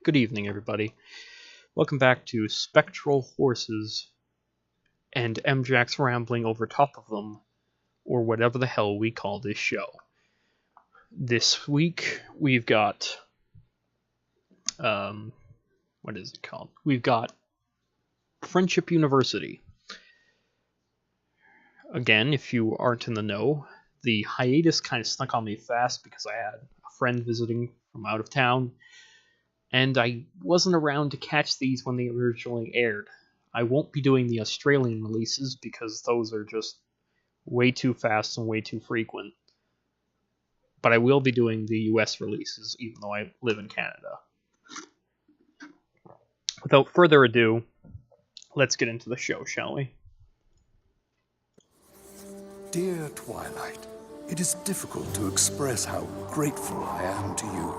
Good evening, everybody. Welcome back to Spectral Horses and Mjax rambling over top of them, or whatever the hell we call this show. This week, we've got... what is it called? We've got Friendship University. Again, if you aren't in the know, the hiatus kind of snuck on me fast because I had a friend visiting from out of town, and I wasn't around to catch these when they originally aired. I won't be doing the Australian releases because those are just way too fast and way too frequent. But I will be doing the US releases, even though I live in Canada. Without further ado, let's get into the show, shall we? Dear Twilight, it is difficult to express how grateful I am to you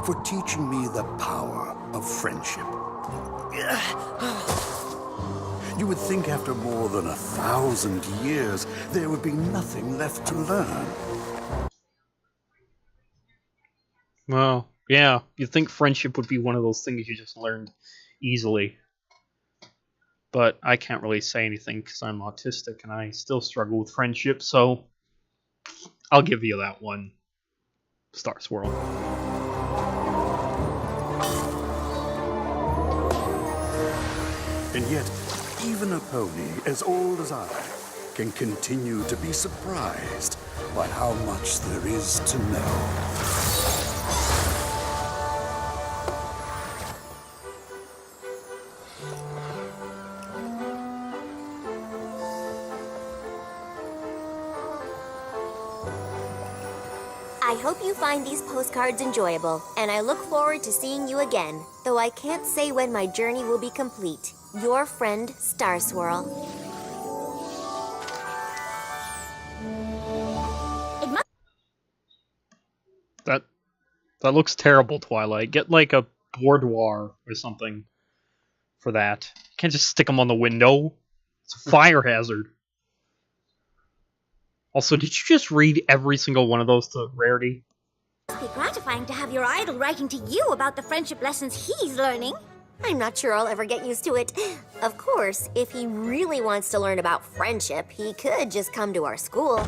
for teaching me the power of friendship. You would think after more than 1,000 years, there would be nothing left to learn. Well, yeah, you'd think friendship would be one of those things you just learned easily. But I can't really say anything because I'm autistic and I still struggle with friendship, so I'll give you that one. Star Swirl. And yet, even a pony as old as I can continue to be surprised by how much there is to know. I hope you find these postcards enjoyable, and I look forward to seeing you again, though I can't say when my journey will be complete. Your friend, Star Swirl. That looks terrible, Twilight. Get like a boudoir or something for that. You can't just stick them on the window. It's a fire hazard. Also, did you just read every single one of those to Rarity? It must be gratifying to have your idol writing to you about the friendship lessons he's learning. I'm not sure I'll ever get used to it. Of course, if he really wants to learn about friendship, he could just come to our school.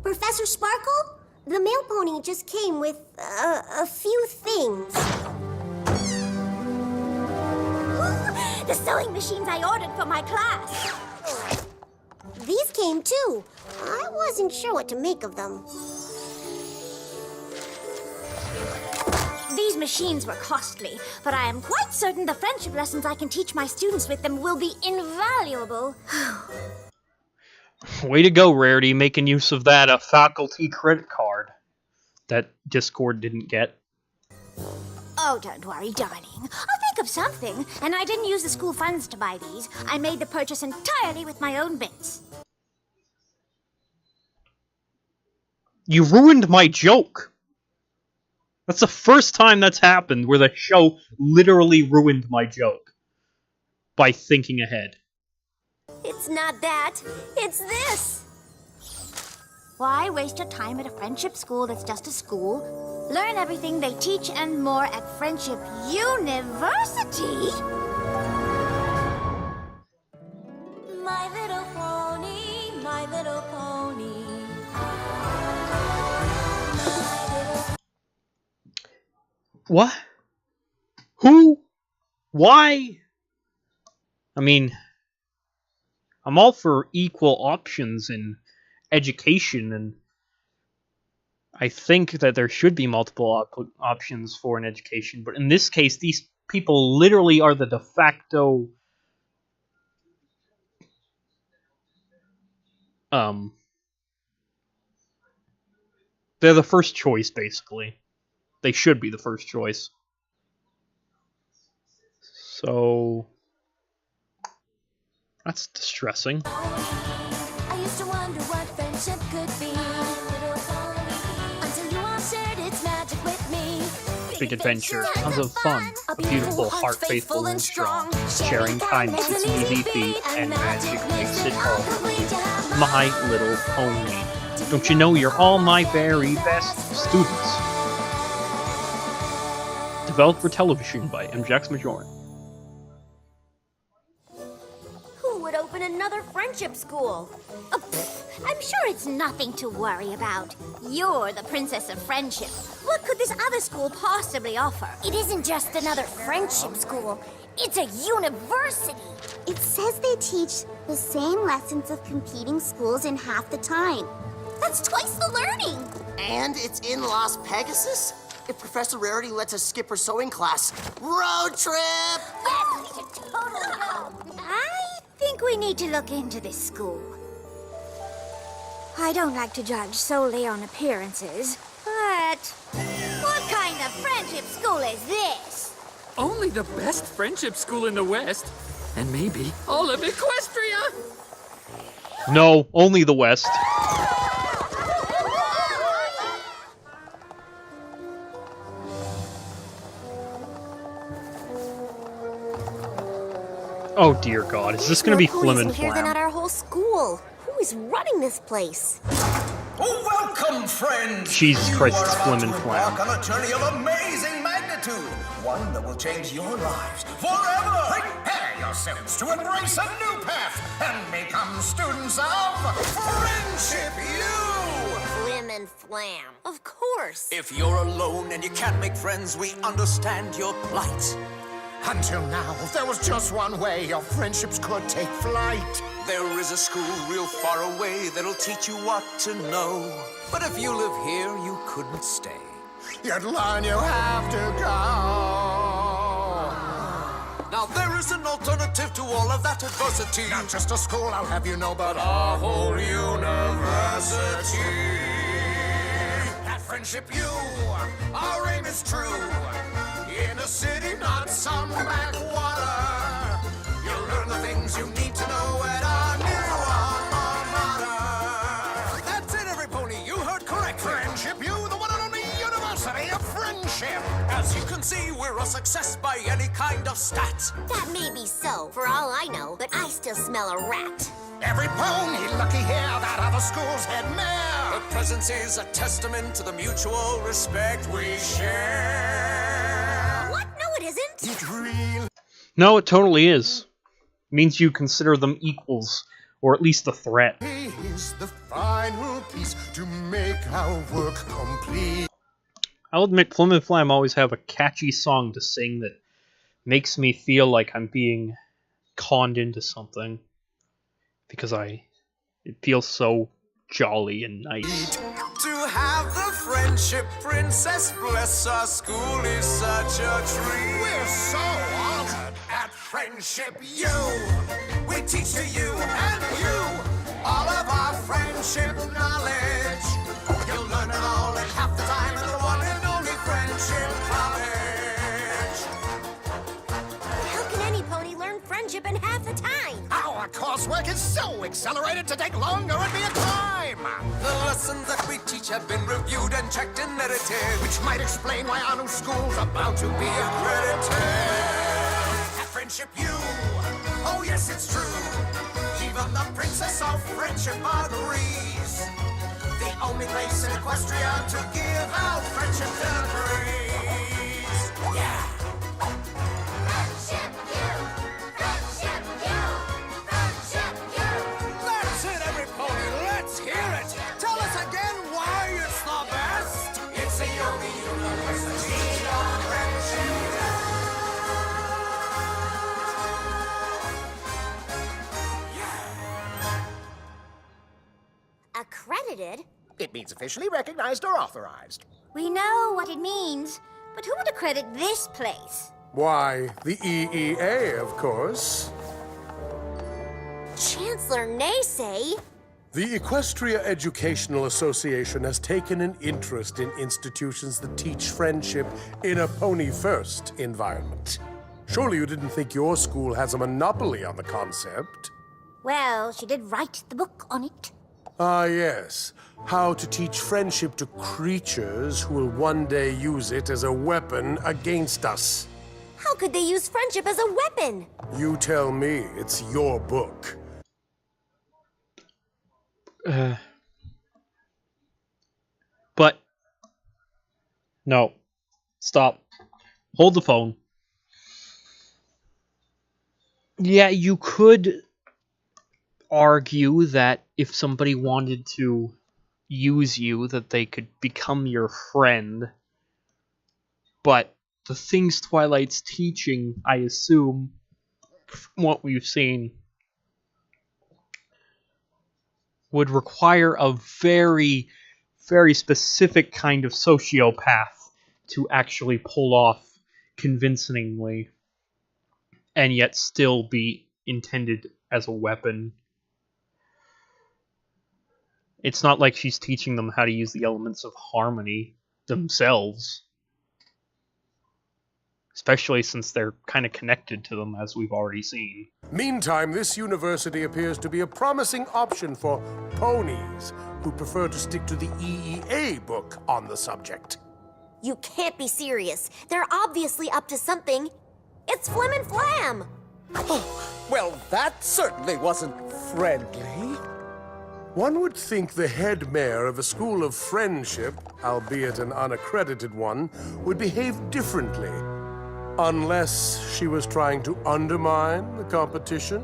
Professor Sparkle? The mail pony just came with a few things. The sewing machines I ordered for my class. These came too. I wasn't sure what to make of them. These machines were costly, but I am quite certain the friendship lessons I can teach my students with them will be invaluable. Way to go, Rarity, making use of that faculty credit card that Discord didn't get. Oh, don't worry, darling. I'll think of something. And I didn't use the school funds to buy these. I made the purchase entirely with my own bits. You ruined my joke! That's the first time that's happened where the show literally ruined my joke by thinking ahead. It's not that. It's this. Why waste your time at a friendship school that's just a school? Learn everything they teach and more at Friendship University. My little pony, my little pony. What? Who? Why? I mean, I'm all for equal options in education, and I think that there should be multiple options for an education, but in this case, these people literally are the de facto they're the first choice, basically. They should be the first choice. So that's distressing. I used to wonder what friendship could be. Until you answered its magic with me. Big adventure, tons of fun, a beautiful heart faithful and strong. Sharing kindness is an easy feat, and magic makes it all complete. My little pony. Don't you know you're all my very best students? developed for television by Mjax. Who would open another friendship school? Oh, I'm sure it's nothing to worry about. You're the princess of friendship. What could this other school possibly offer? It isn't just another friendship school. It's a university. It says they teach the same lessons of competing schools in half the time. That's twice the learning. And it's in Las Pegasus? If Professor Rarity lets us skip her sewing class, road trip! Yes, we should totally go. I think we need to look into this school. I don't like to judge solely on appearances, but what kind of friendship school is this? Only the best friendship school in the West. And maybe all of Equestria! No, only the West. Oh dear God, is this gonna be Flim and Here than at Flam? our whole school. Who is running this place? Oh, welcome, friends! Jesus You Christ, are it's about Flim to and Flam. embark on a journey of amazing magnitude. One that will change your lives forever. Prepare yourselves to embrace a new path and become students of Friendship U! Flim and Flam. Of course. If you're alone and you can't make friends, we understand your plight. Until now, there was just one way your friendships could take flight. There is a school real far away that'll teach you what to know. But if you live here, you couldn't stay. You'd learn you have to go. Now there is an alternative to all of that adversity. Not just a school, I'll have you know, but a whole university. At Friendship U, our aim is true. In a city, not some backwater. You'll learn the things you need to know at our new alma mater. That's it, every pony. You heard correctly. Friendship U, the one and only university of friendship. As you can see, we're a success by any kind of stat. That may be so, for all I know, but I still smell a rat. Every pony lucky here that other schools had mare. The presence is a testament to the mutual respect we share. What? No, it isn't. It really No, it totally is. It means you consider them equals, or at least a threat. is the final piece to make our work complete. I'll admit, Flim and Flam always have a catchy song to sing that makes me feel like I'm being conned into something. Because it feels so jolly and nice. To have the friendship princess bless our school is such a treat. We're so honored at Friendship U. We teach to you and you all of our friendship knowledge. You'll learn it all in half the time in the one and only Friendship College. How can any pony learn friendship in half the time? Our coursework is so accelerated to take longer and be a crime. The lessons that we teach have been reviewed and checked and edited, Which might explain why our new school's about to be accredited. At Friendship U, oh yes, it's true. Even the princess of friendship agrees. The only place in Equestria to give out friendship degrees. Yeah. Friendship U! Friendship U! Friendship U! That's it, every pony. Let's hear it. Tell us again why it's the best. It's the only university of friendship. Accredited? It means officially recognized or authorized. We know what it means, but who would accredit this place? Why, the EEA, of course. Chancellor Naysay? The Equestria Educational Association has taken an interest in institutions that teach friendship in a pony-first environment. Surely you didn't think your school has a monopoly on the concept? Well, she did write the book on it. Ah, yes. How to teach friendship to creatures who will one day use it as a weapon against us. How could they use friendship as a weapon? You tell me. It's your book. But no, stop. Hold the phone. Yeah, you could argue that if somebody wanted to use you, that they could become your friend. But the things Twilight's teaching, I assume, from what we've seen, would require a very, very specific kind of sociopath to actually pull off convincingly, and yet still be intended as a weapon. It's not like she's teaching them how to use the elements of harmony themselves. Especially since they're kind of connected to them, as we've already seen. Meantime, this university appears to be a promising option for ponies who prefer to stick to the EEA book on the subject. You can't be serious. They're obviously up to something. It's Flim and Flam! Well, that certainly wasn't friendly. One would think the head mayor of a school of friendship, albeit an unaccredited one, would behave differently. Unless she was trying to undermine the competition?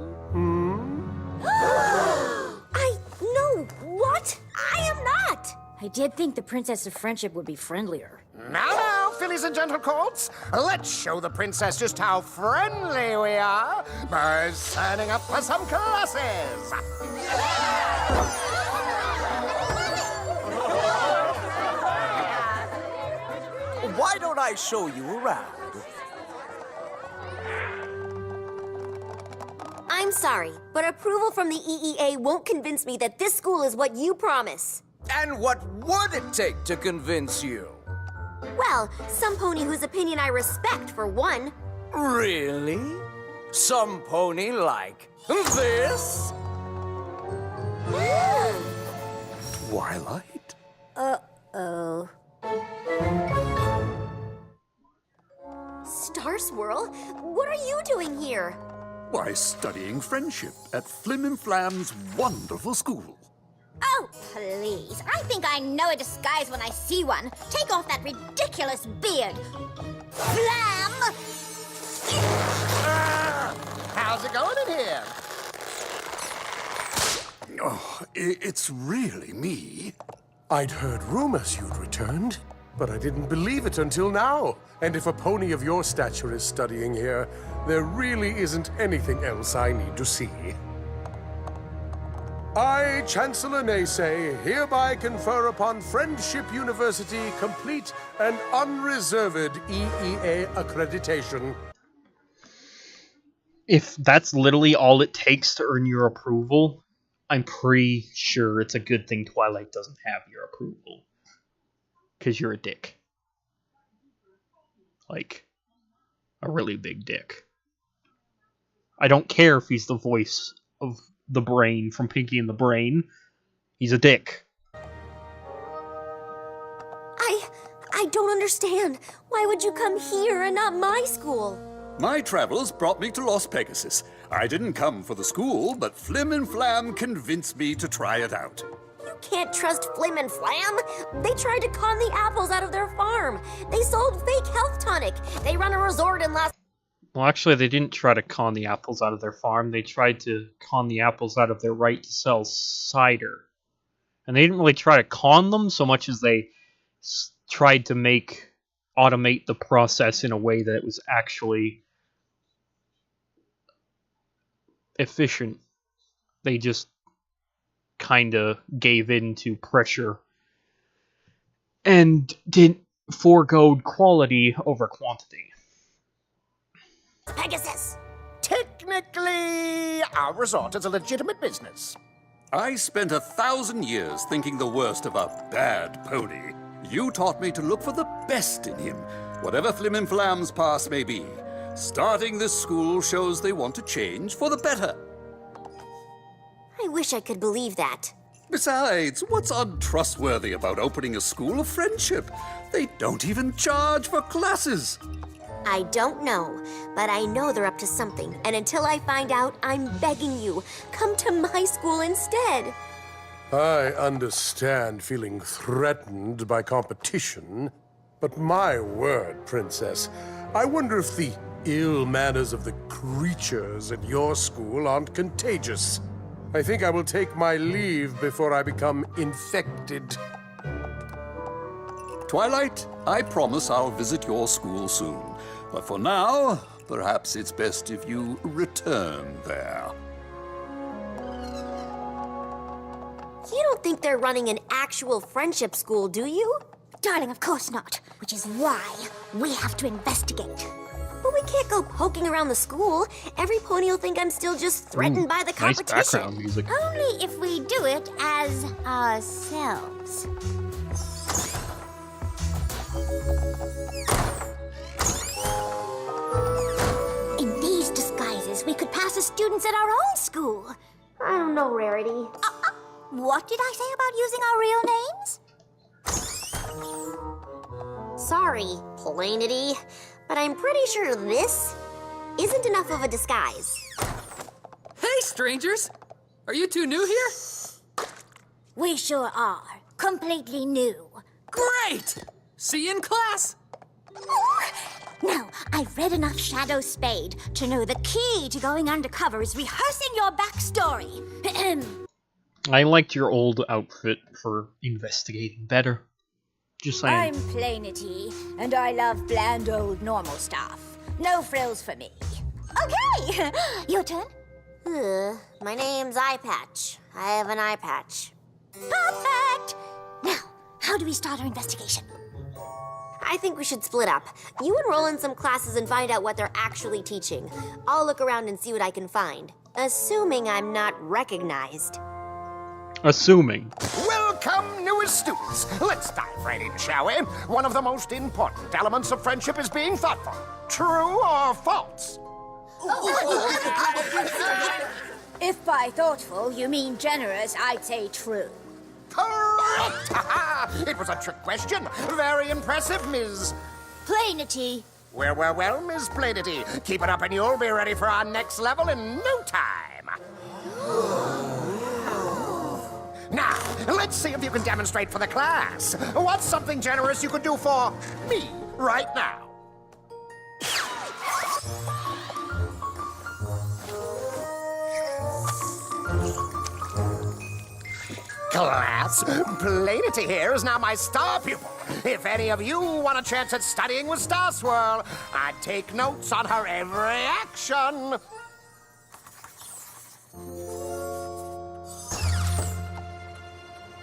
No, what? I am not! I did think the Princess of Friendship would be friendlier. Now, fillies and gentle colts, let's show the princess just how friendly we are by signing up for some classes. Why don't I show you around? I'm sorry, but approval from the EEA won't convince me that this school is what you promise. And what would it take to convince you? Well, some pony whose opinion I respect, for one. Really? Some pony like this? Twilight? Uh-oh. Star Swirl? What are you doing here? Why, studying friendship at Flim and Flam's wonderful school. Oh, please. I think I know a disguise when I see one. Take off that ridiculous beard. Flam! How's it going in here? Oh, it's really me. I'd heard rumors you'd returned, but I didn't believe it until now. And if a pony of your stature is studying here, there really isn't anything else I need to see. I, Chancellor Naysay, hereby confer upon Friendship University complete and unreserved EEA accreditation. If that's literally all it takes to earn your approval, I'm pretty sure it's a good thing Twilight doesn't have your approval. Because you're a dick. Like, a really big dick. I don't care if he's the voice of the Brain from Pinky and the Brain. He's a dick. I don't understand. Why would you come here and not my school? My travels brought me to Las Pegasus. I didn't come for the school, but Flim and Flam convinced me to try it out. You can't trust Flim and Flam. They tried to con the apples out of their farm. They sold fake health tonic. They run a resort in Las... Well, actually, they didn't try to con the apples out of their farm. They tried to con the apples out of their right to sell cider. And they didn't really try to con them so much as they tried to automate the process in a way that it was actually efficient. They just kind of gave in to pressure and didn't forego quality over quantity. Pegasus! Technically, our resort is a legitimate business. I spent 1,000 years thinking the worst of a bad pony. You taught me to look for the best in him, whatever Flim and Flam's past may be. Starting this school shows they want to change for the better. I wish I could believe that. Besides, what's untrustworthy about opening a school of friendship? They don't even charge for classes. I don't know, but I know they're up to something. And until I find out, I'm begging you, come to my school instead. I understand feeling threatened by competition, but my word, Princess, I wonder if the ill manners of the creatures at your school aren't contagious. I think I will take my leave before I become infected. Twilight, I promise I'll visit your school soon. But for now, perhaps it's best if you return there. You don't think they're running an actual friendship school, do you? Darling, of course not. Which is why we have to investigate. But we can't go poking around the school. Every pony will think I'm still just threatened by the Nice competition. background music. Only if we do it as ourselves. In these disguises, we could pass as students at our own school. I don't know, Rarity. What did I say about using our real names? Sorry, Plainity, but I'm pretty sure this isn't enough of a disguise. Hey, strangers! Are you two new here? We sure are. Completely new. Great! See you in class! Now, I've read enough Shadow Spade to know the key to going undercover is rehearsing your backstory. I liked your old outfit for investigating better. Just saying. I'm Plainity, and I love bland old normal stuff. No frills for me. Okay, your turn. My name's Eye Patch. I have an eye patch. Perfect! Now, how do we start our investigation? I think we should split up. You enroll in some classes and find out what they're actually teaching. I'll look around and see what I can find. Assuming I'm not recognized. Assuming. Welcome, newest students. Let's dive right in, shall we? One of the most important elements of friendship is being thoughtful. True or false? If by thoughtful you mean generous, I'd say true. Correct! It was a trick question. Very impressive, Ms. Plainity. Well, Ms. Plainity. Keep it up and you'll be ready for our next level in no time. Now, let's see if you can demonstrate for the class. What's something generous you could do for me right now? Class, Plainity here is now my star pupil. If any of you want a chance at studying with Star Swirl, I'd take notes on her every action.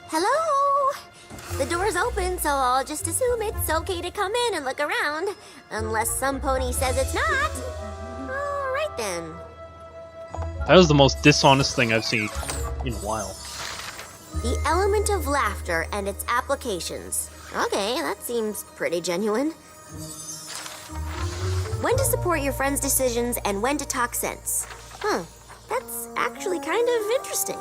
Hello? The door's open, so I'll just assume it's okay to come in and look around. Unless some pony says it's not. All right then. That was the most dishonest thing I've seen in a while. The element of laughter and its applications. Okay, that seems pretty genuine. When to support your friend's decisions and when to talk sense. That's actually kind of interesting.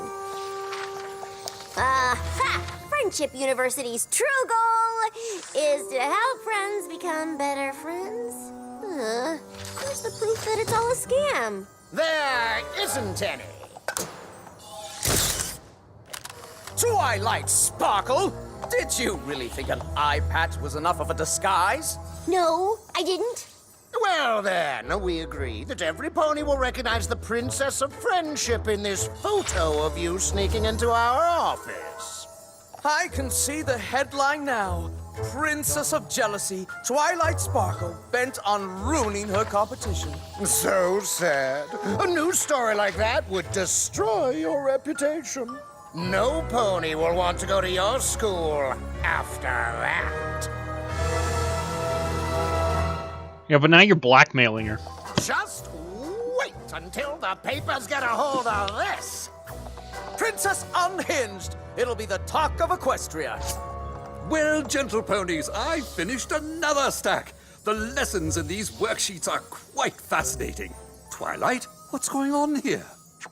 Friendship University's true goal is to help friends become better friends. Where's the proof that it's all a scam? There isn't any. Twilight Sparkle! Did you really think an eye patch was enough of a disguise? No, I didn't. Well then, we agree that every pony will recognize the Princess of Friendship in this photo of you sneaking into our office. I can see the headline now. Princess of Jealousy, Twilight Sparkle, bent on ruining her competition. So sad. A news story like that would destroy your reputation. No pony will want to go to your school after that. Yeah, but now you're blackmailing her. Just wait until the papers get a hold of this. Princess Unhinged! It'll be the talk of Equestria. Well, gentle ponies, I finished another stack. The lessons in these worksheets are quite fascinating. Twilight, what's going on here?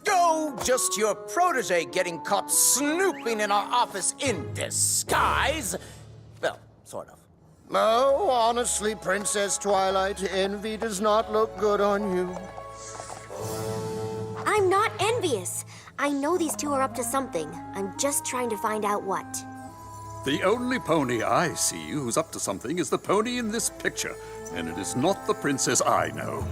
Oh, just your protege getting caught snooping in our office in disguise. Well, sort of. Oh, honestly, Princess Twilight, envy does not look good on you. I'm not envious. I know these two are up to something. I'm just trying to find out what. The only pony I see who's up to something is the pony in this picture. and it is not the princess I know.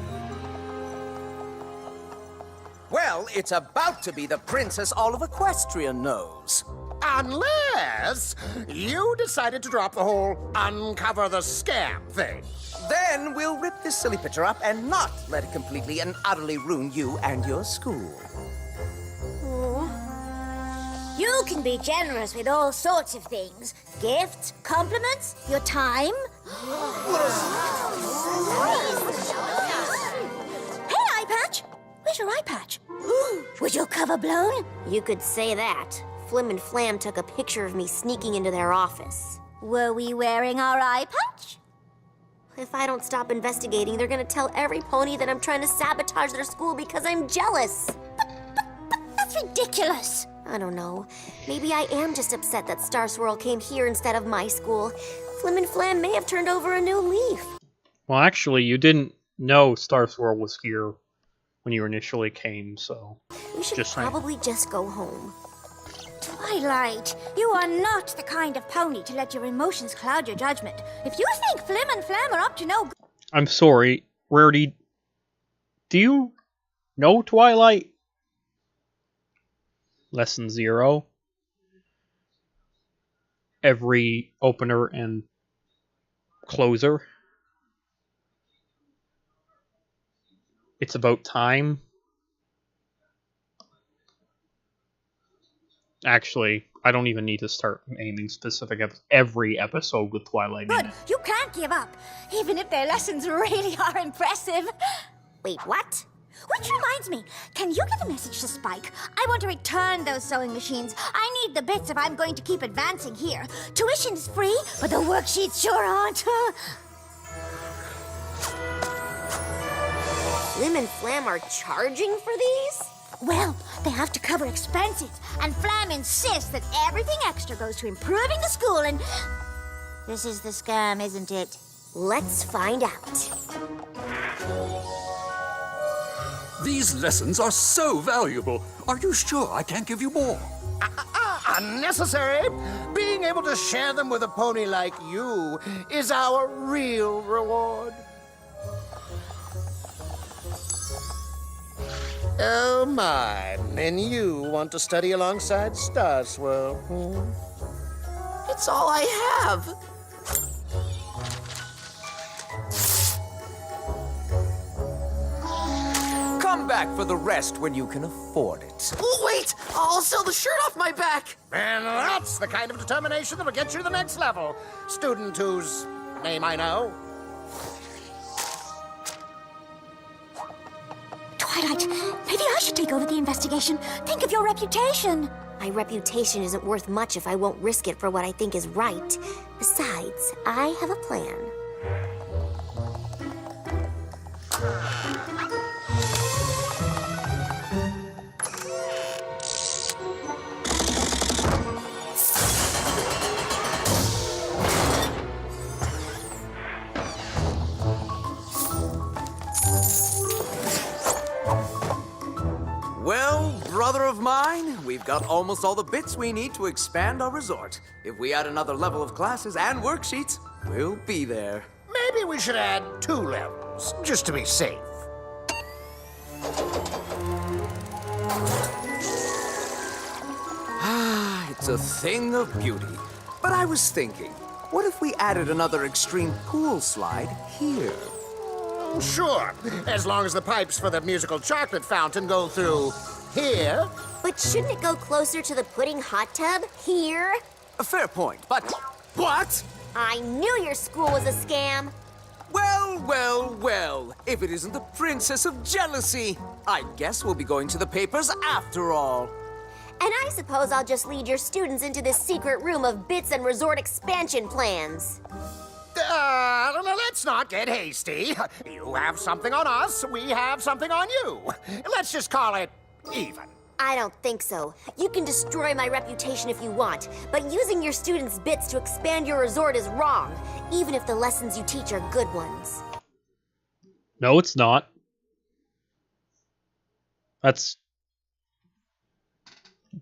Well, it's about to be the princess all of Equestria knows. Unless you decided to drop the whole uncover the scam thing. Then we'll rip this silly picture up and not let it completely and utterly ruin you and your school. You can be generous with all sorts of things. Gifts, compliments, your time. Hey, eye patch! Where's your eye patch? Was your cover blown? You could say that. Flim and Flam took a picture of me sneaking into their office. Were we wearing our eye patch? If I don't stop investigating, they're gonna tell every pony that I'm trying to sabotage their school because I'm jealous. But that's ridiculous. I don't know. Maybe I am just upset that Star Swirl came here instead of my school. Flim and Flam may have turned over a new leaf. Well, actually, you didn't know Star Swirl was here when you initially came, so... We should probably just go home. Twilight, you are not the kind of pony to let your emotions cloud your judgment. If you think Flim and Flam are up to no good... I'm sorry, Rarity. Do you know Twilight? Lesson 0. Every opener and closer. It's about time. Actually, I don't even need to start naming specific every episode with Twilight in it. Good, you can't give up, even if their lessons really are impressive. Wait, what? Which reminds me, can you get a message to Spike? I want to return those sewing machines. I need the bits if I'm going to keep advancing here. Tuition's free, but the worksheets sure aren't. Flim and Flam are charging for these? Well, they have to cover expenses, and Flam insists that everything extra goes to improving the school and... This is the scam, isn't it? Let's find out. These lessons are so valuable. Are you sure I can't give you more? Unnecessary. Being able to share them with a pony like you is our real reward. Oh my, and you want to study alongside Star Swirl, hmm? It's all I have. Come back for the rest when you can afford it. Wait! I'll sell the shirt off my back! And that's the kind of determination that'll get you to the next level. Student whose name I know. Twilight, maybe I should take over the investigation. Think of your reputation. My reputation isn't worth much if I won't risk it for what I think is right. Besides, I have a plan. Well, brother of mine, we've got almost all the bits we need to expand our resort. If we add another level of classes and worksheets, we'll be there. Maybe we should add 2 levels, just to be safe. It's a thing of beauty. But I was thinking, what if we added another extreme pool slide here? Sure, as long as the pipes for the musical chocolate fountain go through here. But shouldn't it go closer to the pudding hot tub? Here? A fair point, but... What? I knew your school was a scam. Well, well, well. If it isn't the Princess of Jealousy, I guess we'll be going to the papers after all. And I suppose I'll just lead your students into this secret room of bits and resort expansion plans. Let's not get hasty. You have something on us, we have something on you. Let's just call it even. I don't think so. You can destroy my reputation if you want, but using your students' bits to expand your resort is wrong, even if the lessons you teach are good ones. No, it's not.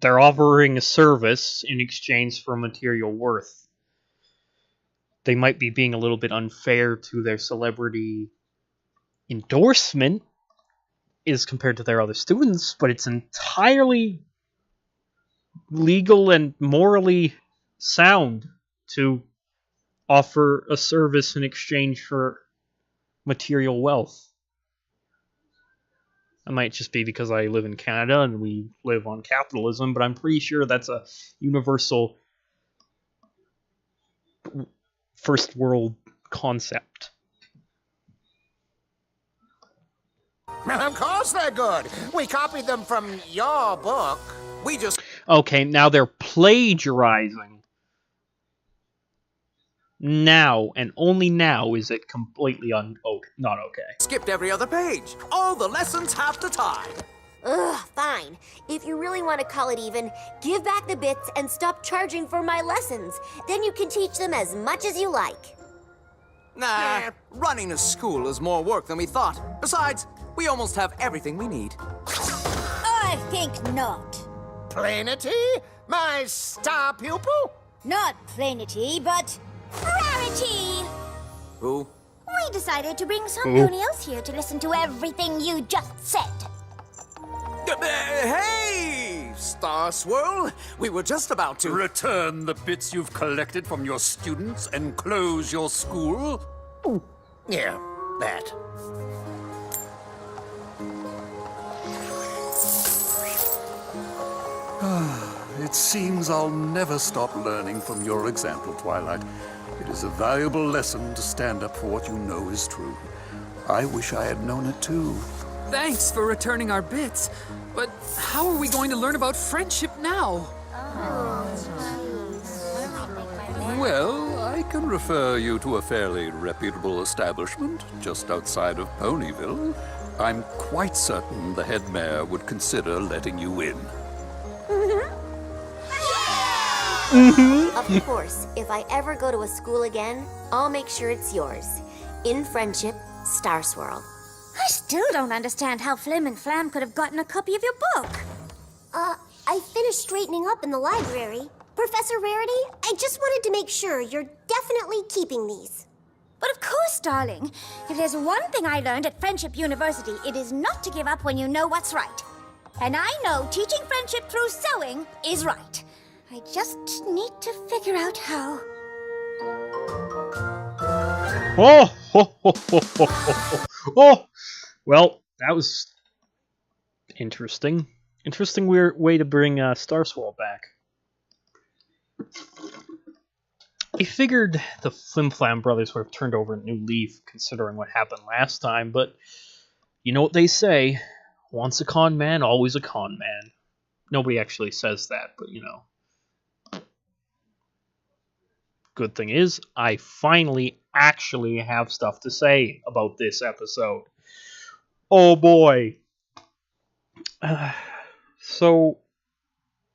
They're offering a service in exchange for material worth. they might be being a little bit unfair to their celebrity endorsement is compared to their other students, but it's entirely legal and morally sound to offer a service in exchange for material wealth. It might just be because I live in Canada and we live on capitalism, but I'm pretty sure that's a universal first world concept. Of course they're good. We copied them from your book. We just... Okay, now they're plagiarizing. Now, and only now, is it completely not okay. skipped every other page. All the lessons have the time. Ugh, fine. If you really want to call it even, give back the bits and stop charging for my lessons. Then you can teach them as much as you like. Nah, running a school is more work than we thought. Besides, we almost have everything we need. I think not. Plainity? My star pupil? Not plainity, but rarity. Who? We decided to bring somebody else here to listen to everything you just said. Hey, Star Swirl. We were just about to... Return the bits you've collected from your students and close your school? Yeah, that. It seems I'll never stop learning from your example, Twilight. It is a valuable lesson to stand up for what you know is true. I wish I had known it too. Thanks for returning our bits. But how are we going to learn about friendship now? Well, I can refer you to a fairly reputable establishment just outside of Ponyville. I'm quite certain the head mayor would consider letting you in. Of course, if I ever go to a school again, I'll make sure it's yours. In friendship, Star Swirl. I still don't understand how Flim and Flam could have gotten a copy of your book. I finished straightening up in the library. Professor Rarity, I just wanted to make sure you're definitely keeping these. But of course, darling. If there's one thing I learned at Friendship University, it is not to give up when you know what's right. And I know teaching friendship through sewing is right. I just need to figure out how. Oh, ho, ho, ho, ho, ho. Oh, well, that was interesting. Interesting weird way to bring Star Swirl back. I figured the Flim Flam brothers would have turned over a new leaf, considering what happened last time, but you know what they say, once a con man, always a con man. Nobody actually says that, but you know. Good thing is, I finally actually have stuff to say about this episode. Oh boy. So,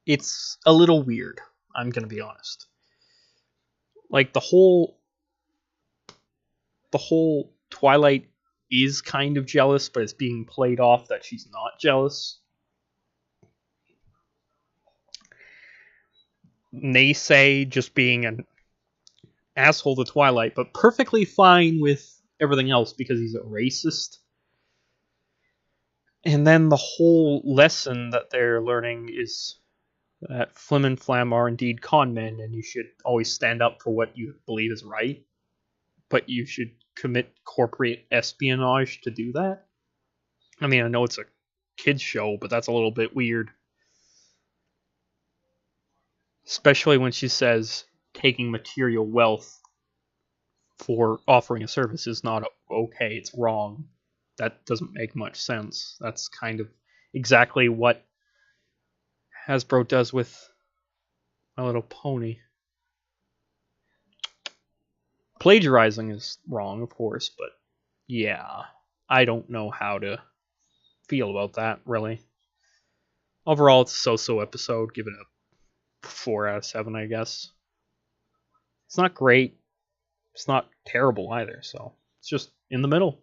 it's a little weird, I'm gonna be honest. Like, the whole Twilight is kind of jealous, but it's being played off that she's not jealous. Naysay just being an asshole to Twilight, but perfectly fine with everything else because he's a racist. And then the whole lesson that they're learning is that Flim and Flam are indeed con men, and you should always stand up for what you believe is right, but you should commit corporate espionage to do that. I mean, I know it's a kids show, but that's a little bit weird. Especially when she says taking material wealth for offering a service is not okay, it's wrong. That doesn't make much sense. That's kind of exactly what Hasbro does with My Little Pony. Plagiarizing is wrong, of course, but yeah, I don't know how to feel about that, really. Overall, it's a so-so episode. Give it a 4 out of 7, I guess. It's not great. It's not terrible either, so it's just in the middle.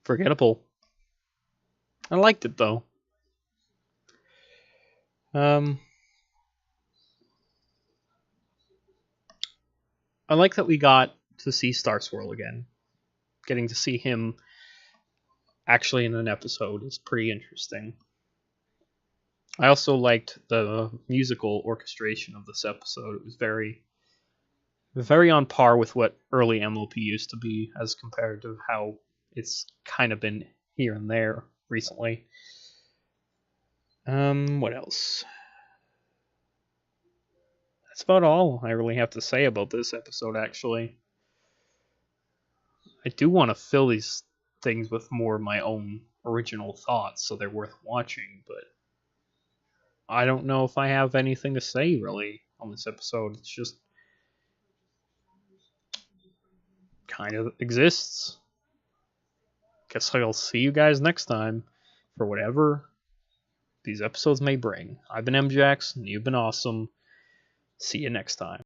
Forgettable. I liked it, though. I like that we got to see Star Swirl again. Getting to see him actually in an episode is pretty interesting. I also liked the musical orchestration of this episode. It was very on par with what early MLP used to be as compared to how it's kind of been here and there recently. What else? That's about all I really have to say about this episode, actually. I do want to fill these things with more of my own original thoughts so they're worth watching, but I don't know if I have anything to say, really, on this episode. It's just kind of exists. Guess I'll see you guys next time for whatever these episodes may bring. I've been Mjax, and you've been awesome. See you next time.